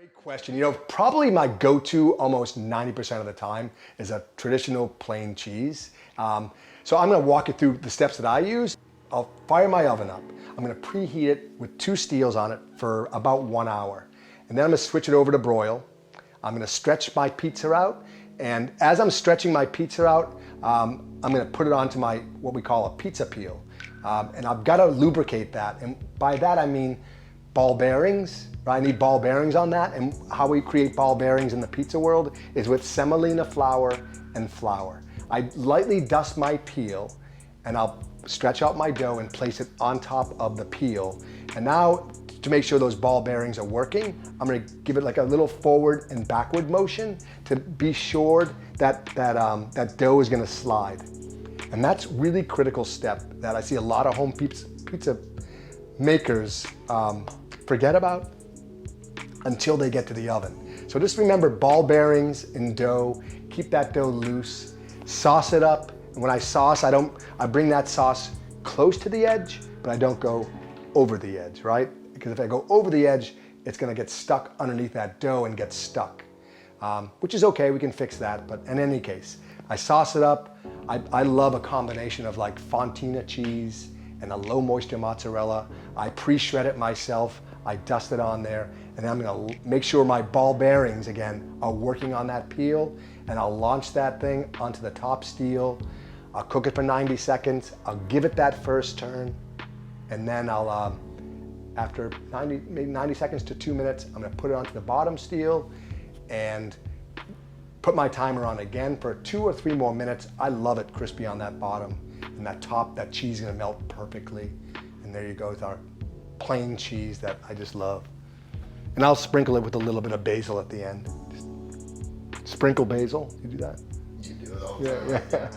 Great question. Probably my go-to almost 90% of the time is a traditional plain cheese. So I'm going to walk you through the steps that I use. I'll fire my oven up. I'm going to preheat it with 2 steels on it for about 1 hour. And then I'm going to switch it over to broil. I'm going to stretch my pizza out. And as I'm stretching my pizza out, I'm going to put it onto my, what we call a pizza peel. And I've got to lubricate that. And by that I mean ball bearings. Right? I need ball bearings on that. And how we create ball bearings in the pizza world is with semolina flour and flour. I lightly dust my peel and I'll stretch out my dough and place it on top of the peel. And now, to make sure those ball bearings are working, I'm gonna give it like a little forward and backward motion to be sure that dough is gonna slide. And that's really critical step that I see a lot of home pizza makers forget about until they get to the oven. So just remember ball bearings in dough, keep that dough loose, sauce it up. And when I sauce, I bring that sauce close to the edge, but I don't go over the edge, right? Because if I go over the edge, it's gonna get stuck underneath that dough and get stuck, which is okay, we can fix that. But in any case, I sauce it up. I love a combination of like Fontina cheese and a low moisture mozzarella. I pre-shred it myself. I dust it on there, and I'm gonna make sure my ball bearings, again, are working on that peel, and I'll launch that thing onto the top steel. I'll cook it for 90 seconds. I'll give it that first turn, and then I'll, after maybe 90 seconds to 2 minutes, I'm gonna put it onto the bottom steel and put my timer on again for 2 or 3 more minutes. I love it crispy on that bottom, and that top, that cheese is gonna melt perfectly. And there you go with our plain cheese that I just love. And I'll sprinkle it with a little bit of basil at the end. Just sprinkle basil, you do that? You do it all the time. Yeah.